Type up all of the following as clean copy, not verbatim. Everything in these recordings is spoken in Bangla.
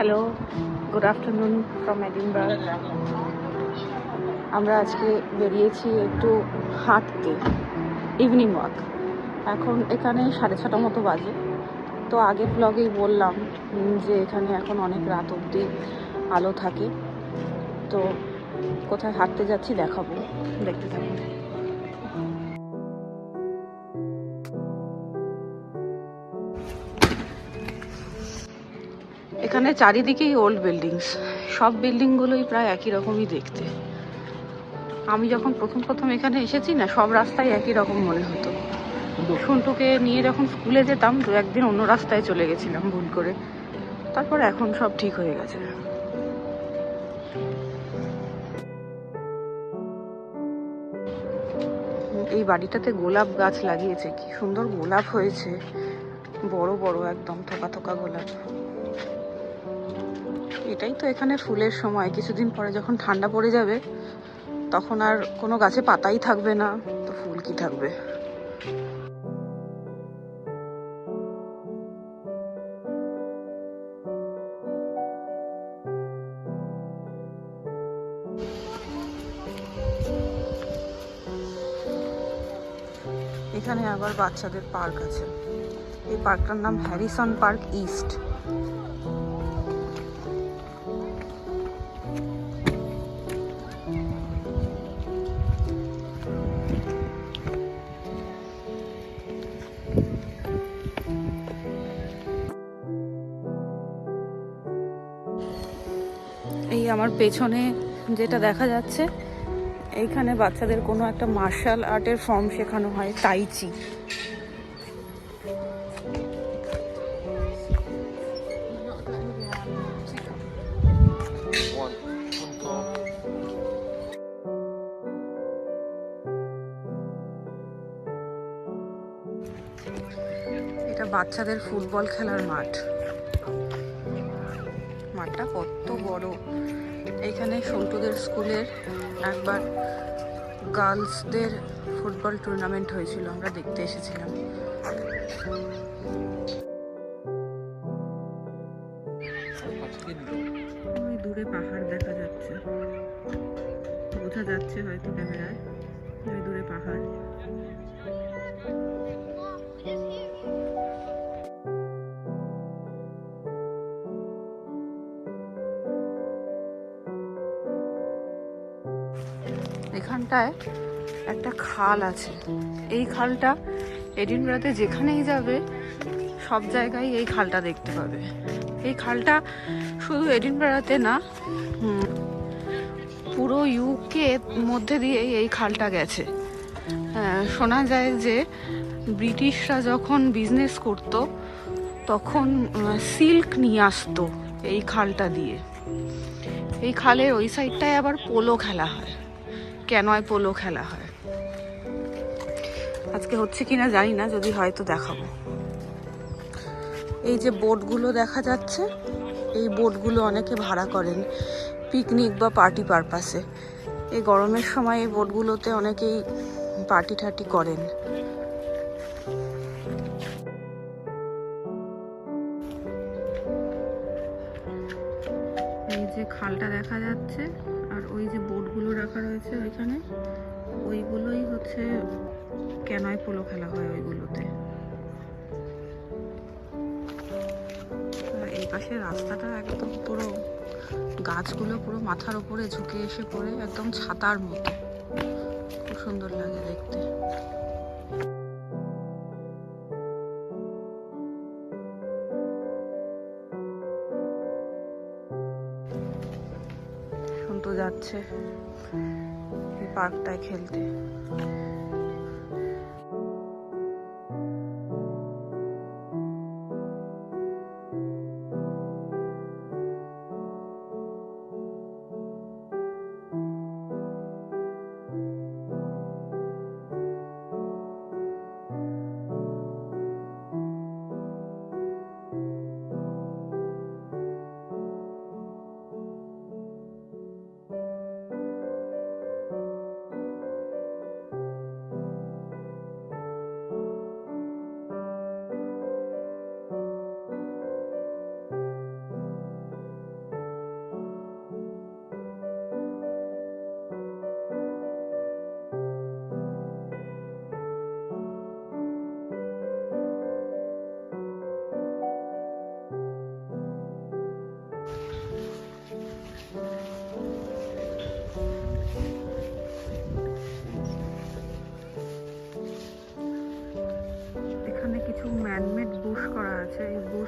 Hello, good afternoon from Edinburgh. আমরা আজকে বেরিয়েছি একটু হাঁটতে, ইভিনিং ওয়াক। এখন এখানে 6:30 মতো বাজে। তো আগের ব্লগেই বললাম যে এখানে এখন অনেক রাত অবধি আলো থাকে। তো কোথায় হাঁটতে যাচ্ছি দেখাবো, দেখতে থাকুন। এখানে চারিদিকেই ওল্ড বিল্ডিংস, সব বিল্ডিংগুলোই প্রায় একই রকমই দেখতে। আমি যখন প্রথম এখানে এসেছি না, সব রাস্তায় একই রকম মনে হতো। সন্টুকে নিয়ে যখন স্কুলে যেতাম, দু একদিন অন্য রাস্তায় চলে গেছিলাম ভুল করে। তারপর এখন সব ঠিক হয়ে গেছে। এই বাড়িটাতে গোলাপ গাছ লাগিয়েছে, কি সুন্দর গোলাপ হয়েছে, বড় বড় একদম থোকা থোকা গোলাপ। এটাই তো এখানে ফুলের সময়। কিছুদিন পরে যখন ঠান্ডা পড়ে যাবে, তখন আর কোনো গাছে পাতাই থাকবে না, তো ফুল কি থাকবে। এখানে আবার বাচ্চাদের পার্ক আছে। এই পার্কটার নাম হ্যারিসন পার্ক ইস্ট। এই আমার পেছনে যেটা দেখা যাচ্ছে, এইখানে বাচ্চাদের কোনো একটা মার্শাল আর্টের ফর্ম শেখানো হয়, তাইচি। এটা বাচ্চাদের ফুটবল খেলার মাঠ। মাঠটা কত বড়। এইখানে সন্টুদের স্কুলের একবার গার্লসদের ফুটবল টুর্নামেন্ট হয়েছিল, আমরা দেখতে এসেছিলাম। ওই দূরে পাহাড় দেখা যাচ্ছে, বোঝা যাচ্ছে হয়তো ক্যামেরায়। ওই দূরে পাহাড়। এখানটায় একটা খাল আছে। এই খালটা এডিনবরাতে যেখানেই যাবে, সব জায়গায় এই খালটা দেখতে পাবে। এই খালটা শুধু এডিনবরাতে না, পুরো ইউকে মধ্যে দিয়ে এই খালটা গেছে। শোনা যায় যে ব্রিটিশরা যখন বিজনেস করত, তখন সিল্ক নিয়ে আসতো এই খালটা দিয়ে। এই খালের ওই সাইডটায় আবার পোলো খেলা হয়, ক্যানয় পোলো খেলা হয়। আজকে হচ্ছে কিনা জানি না, যদি হয় তো দেখাবো। এই যে বোটগুলো দেখা যাচ্ছে, এই বোটগুলো অনেকে ভাড়া করেন পিকনিক বা পার্টি পারপাসে। এই গরমের সময় এই বোটগুলোতে অনেকেই পার্টি ঠার্টি করেন। এই যে খালটা দেখা যাচ্ছে, আর ওই যে বোটগুলো রাখা রয়েছে ওইখানে, ওইগুলোই হচ্ছে ক্যানয় পোলো খেলা হয় ওইগুলোতে। এই পাশে রাস্তাটা একদম পুরো গাছগুলো পুরো মাথার উপরে ঝুঁকে এসে পড়ে, একদম ছাতার মতো। খুব সুন্দর লাগে দেখতে। সন্তু যাচ্ছে এই পার্কটায় খেলতে।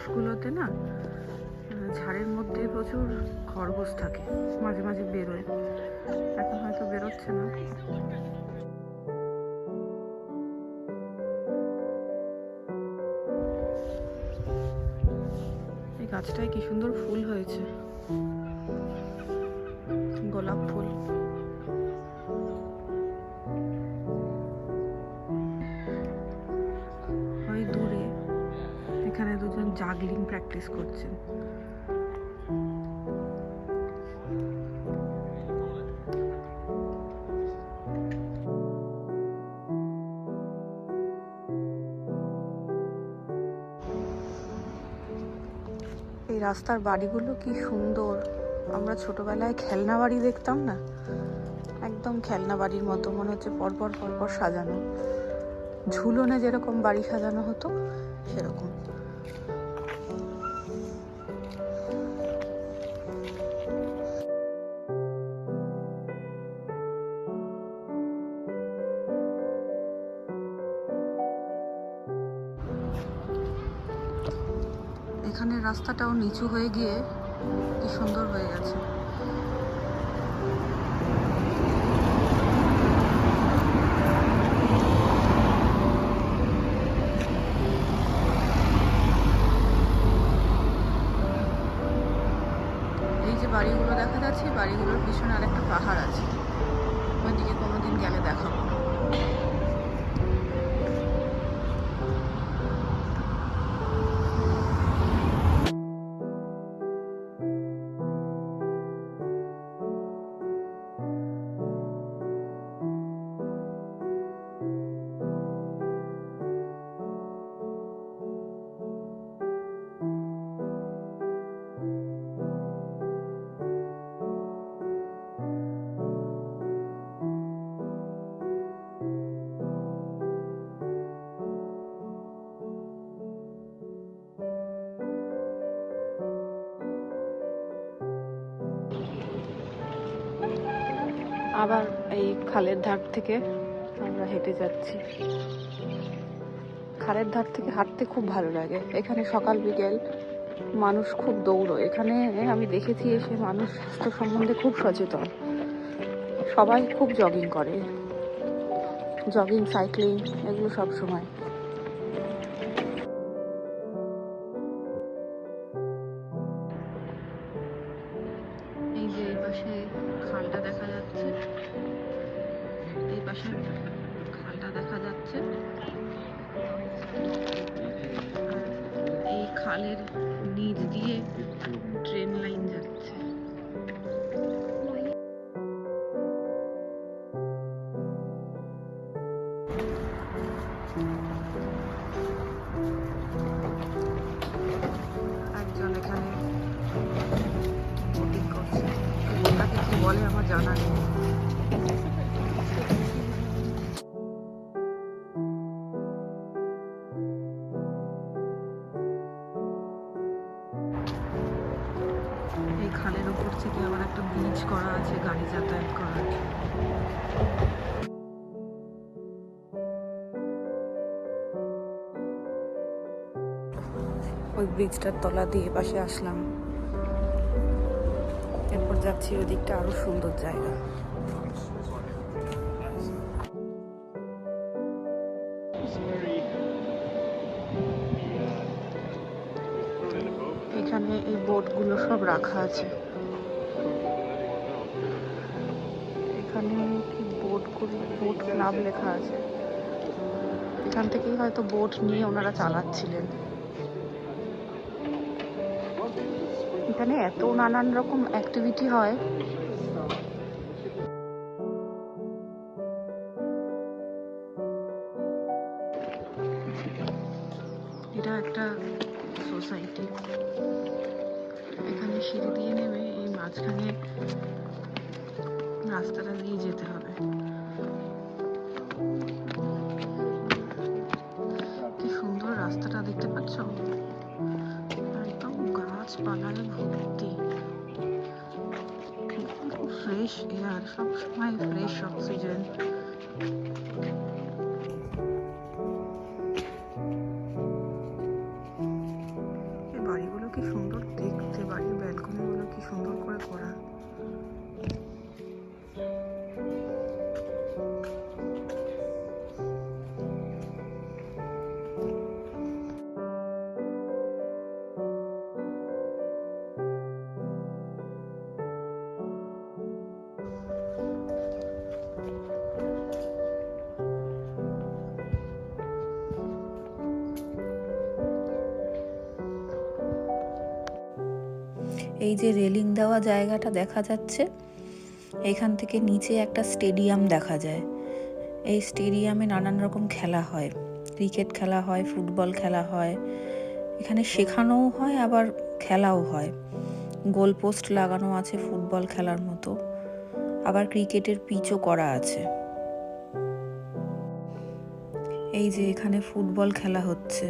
মাসগুলোতে না ঝাড়ের মধ্যে প্রচুর খরগোশ থাকে, মাঝে মাঝে বেরোয়, এখন হয়তো বেরোচ্ছে না। এই গাছটায় কি সুন্দর ফুল হয়েছে, গোলাপ ফুল। ওই দূরে এখানে দুজন জাগলিং প্র্যাকটিস করছেন। এই রাস্তার বাড়িগুলো কি সুন্দর, আমরা ছোটবেলায় খেলনা বাড়ি দেখতাম না, একদম খেলনা বাড়ির মতো মনে হচ্ছে, পরপর পরপর সাজানো, ঝুলনে যেরকম বাড়ি সাজানো হতো সেরকম। এখানে রাস্তাটাও নিচু হয়ে গিয়ে কি সুন্দর হয়ে গেছে। এই যে বাড়িগুলো দেখা যাচ্ছে, বাড়িগুলোর পিছনে আরেকটা পাহাড় আছে, ওইদিকে কোনোদিন গেলে দেখাবো। আবার এই খালের ধার থেকে আমরা হেঁটে যাচ্ছি। খালের ধার থেকে হাঁটতে খুব ভালো লাগে। এখানে সকাল বিকেল মানুষ খুব দৌড়ো। এখানে আমি দেখেছি এসে মানুষ স্বাস্থ্য সম্বন্ধে খুব সচেতন, সবাই খুব জগিং করে, জগিং সাইক্লিং এগুলো সব সময়। এই যে এই পাশে খালটা দেখা যাচ্ছে, এই পাশে খালটা দেখা যাচ্ছে, এই খালের নিচ দিয়ে ট্রেন লাইন যাচ্ছে। একজন এখানে বোটিং করছে, ওটাকে কি বলে আমার জানা নেই। এই খালের ওপর থেকে আবার একটা ব্রিজ করা আছে গাড়ি যাতায়াত করার। ওই ব্রিজটার তলা দিয়ে পাশে আসলাম, এরপর যাচ্ছি ওদিকটা, আরো সুন্দর জায়গা। এখানে এই বোটগুলো সব রাখা আছে, এখানে কি বোট ক্লাব লেখা আছে, এখান থেকেই হয়তো বোট নিয়ে ওনারা চালাচ্ছিলেন। এখানে এত নানান রকম অ্যাক্টিভিটি হয়। এটা একটা সোসাইটি, এখানে সিঁড়ি দিয়ে নেমে এই মাঝখানে রাস্তাটা দিয়ে যেতে হবে। কি সুন্দর রাস্তাটা, দেখতে পাচ্ছ, একদম গাছপালায় ভর্তি, ফ্রেশ এয়ার, সবসময় ফ্রেশ অক্সিজেন। এই যে রেলিং দেওয়া জায়গাটা দেখা যাচ্ছে, এখান থেকে নিচে একটা স্টেডিয়াম দেখা যায়। এই স্টেডিয়ামে নানান রকম খেলা হয়, ক্রিকেট খেলা হয়, ফুটবল খেলা হয়, এখানে শেখানোও হয় আবার খেলাও হয়। গোল পোস্ট লাগানো আছে ফুটবল খেলার মতো, আবার ক্রিকেটের পিচও করা আছে। এই যে এখানে ফুটবল খেলা হচ্ছে,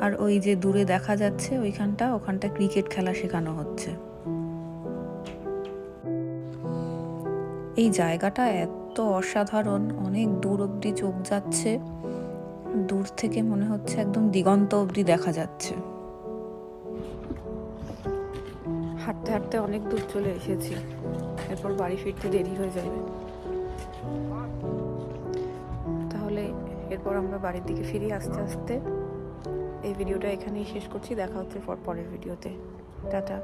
আর ওই যে দূরে দেখা যাচ্ছে ওখানটা ক্রিকেট খেলা শেখানো হচ্ছে। এই জায়গাটা এত অসাধারণ, অনেক দূর অবধি চোখ যাচ্ছে, দূর থেকে মনে হচ্ছে একদম দিগন্ত অবধি দেখা যাচ্ছে। হাঁটতে হাঁটতে অনেক দূর চলে এসেছি, এরপর বাড়ি ফিরতে দেরি হয়ে যাবে। তাহলে এরপর আমরা বাড়ির দিকে ফিরি আস্তে আস্তে। এই ভিডিওটা এখানেই শেষ করছি, দেখা হচ্ছে পরের ভিডিওতে। টাটা।